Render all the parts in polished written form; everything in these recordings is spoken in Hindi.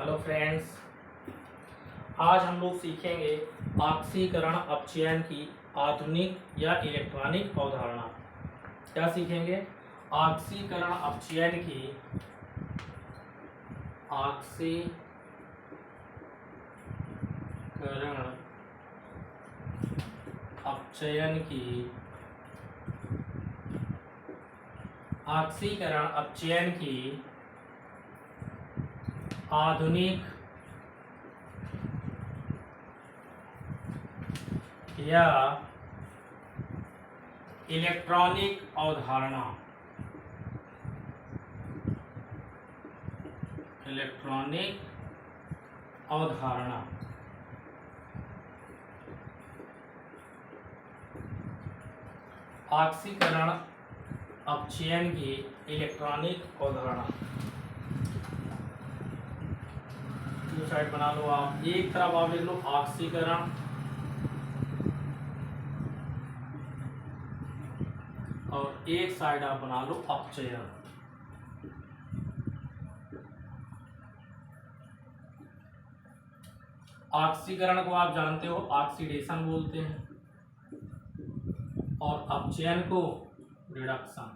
हेलो फ्रेंड्स, आज हम लोग सीखेंगे ऑक्सीकरण अपचयन की आधुनिक या इलेक्ट्रॉनिक अवधारणा। क्या सीखेंगे? ऑक्सीकरण अपचयन की ऑक्सीकरण अपचयन की ऑक्सीकरण अपचयन की आधुनिक या इलेक्ट्रॉनिक अवधारणा। इलेक्ट्रॉनिक अवधारणा ऑक्सीकरण अपचयन की इलेक्ट्रॉनिक अवधारणा। दो साइड बना लो आप। एक तरफ आप लिख लो ऑक्सीकरण और एक साइड आप बना लो अपचयन। ऑक्सीकरण को आप जानते हो ऑक्सीडेशन बोलते हैं और अपचयन को रिडक्शन।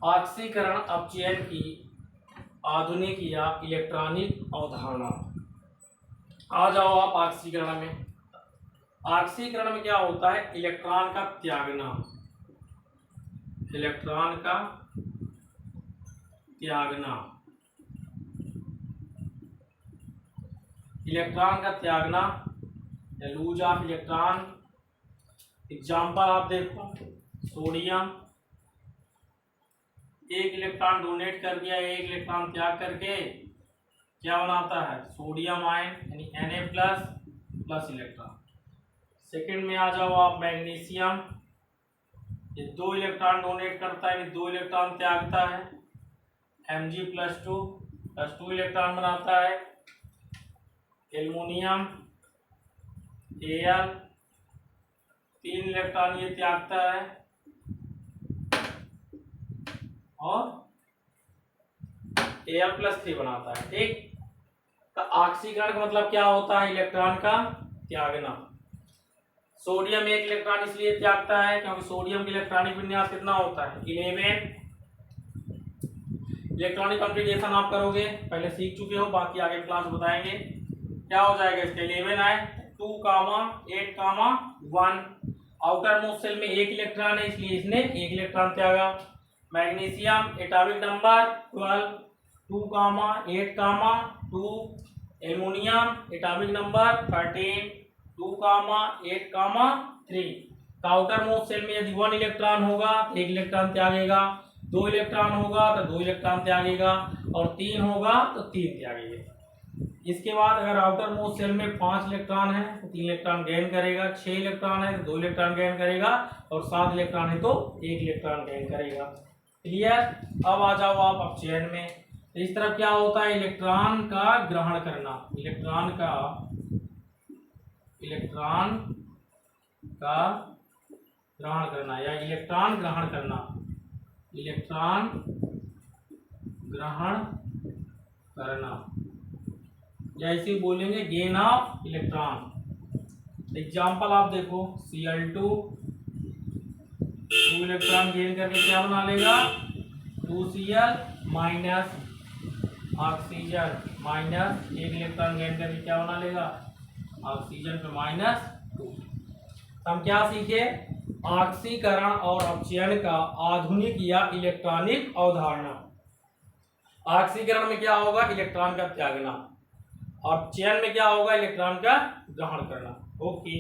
ऑक्सीकरण अपचयन की आधुनिक या इलेक्ट्रॉनिक अवधारणा। आ जाओ आप ऑक्सीकरण में। ऑक्सीकरण में क्या होता है? इलेक्ट्रॉन का त्यागना। इलेक्ट्रॉन का त्यागना। इलेक्ट्रॉन का त्यागना या लूज ऑफ इलेक्ट्रॉन। एग्जाम्पल आप देखो, सोडियम एक इलेक्ट्रॉन डोनेट कर दिया, एक इलेक्ट्रॉन त्याग करके क्या बनाता है? सोडियम आयन यानी Na प्लस इलेक्ट्रॉन। सेकंड में आ जाओ आप मैग्नीशियम, ये दो इलेक्ट्रॉन डोनेट करता है, दो इलेक्ट्रॉन त्यागता है, Mg+2 इलेक्ट्रॉन बनाता है। एल्युमिनियम Al, तीन इलेक्ट्रॉन ये त्यागता है और Al+3 बनाता है। ठीक, तो ऑक्सीकरण का मतलब क्या होता है? इलेक्ट्रॉन का त्यागना। सोडियम एक इलेक्ट्रॉन इसलिए त्यागता है क्योंकि सोडियम की इलेक्ट्रॉनिक विन्यास कितना होता है? 11। इलेक्ट्रॉनिक कॉन्फ़िगरेशन आप करोगे, पहले सीख चुके हो, बाकी आगे क्लास बताएंगे। क्या हो जाएगा इसका? 11 आए 2, 8, 1। आउटर मोस्ट शेल में एक इलेक्ट्रॉन है इसलिए इसने एक इलेक्ट्रॉन त्यागा। Magnesium atomic number 12, 2, 8, 2। Aluminium atomic number 13, 2, 8, 3। तो आउटर मोस्ट शेल में यदि 1 इलेक्ट्रॉन होगा तो एक इलेक्ट्रॉन त्यागेगा, 2 इलेक्ट्रॉन होगा तो 2 इलेक्ट्रॉन त्यागेगा और 3 होगा तो 3 त्यागेगा। इसके बाद अगर आउटर मोस्ट शेल में 5 इलेक्ट्रॉन है तो 3 इलेक्ट्रॉन गेन करेगा, 6 इलेक्ट्रॉन है तो 2 इलेक्ट्रॉन गेन करेगा और 7 इलेक्ट्रॉन है तो 1 इलेक्ट्रॉन गेन करेगा। क्लियर? अब आ जाओ आप अपचयन में। तो इस तरफ क्या होता है? इलेक्ट्रॉन का ग्रहण करना। इलेक्ट्रॉन का ग्रहण करना या इलेक्ट्रॉन ग्रहण करना। इलेक्ट्रॉन ग्रहण करना या इसे बोलेंगे गेन ऑफ इलेक्ट्रॉन। एग्जाम्पल आप देखो, Cl2 2 इलेक्ट्रॉन गेन करके क्या बना लेगा? 2Cl माइनस ऑक्सीजन माइनस एक इलेक्ट्रॉन गेन करके क्या बना लेगा? ऑक्सीजन पे -2। हम क्या सीखे? ऑक्सीकरण और अपचयन का आधुनिक या इलेक्ट्रॉनिक अवधारणा। ऑक्सीकरण में क्या होगा? इलेक्ट्रॉन का त्यागना। और अपचयन में क्या होगा? इलेक्ट्रॉन का ग्रहण करना। ओके।